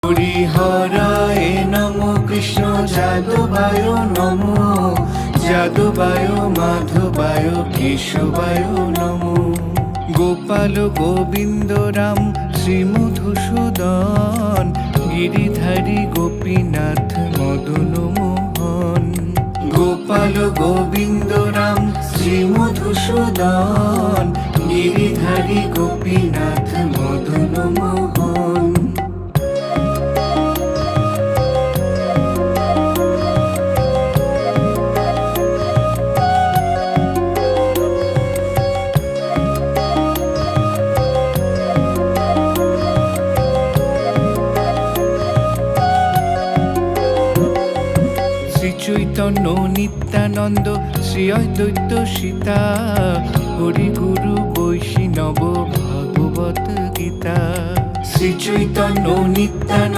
হরিহরায় নমো কৃষ্ণ যাদবায় নমো, যাদবায় মাধবায় কেশবায় নমো। গোপাল গোবিন্দ রাম শ্রী মধুসূদন, গিরিধারী গোপীনাথ মদন মোহন। গোপাল গোবিন্দ রাম শ্রী মধুসূদন, গিরিধারী গোপীনাথ মদন মোহন। শ্রী চৈতন্য নিত্যানন্দ শ্রী অদ্বৈত সীতা, হরি গুরু বৈষ্ণব ভাগবত গীতা। শ্রী চৈতন্য নিত্যানন্দ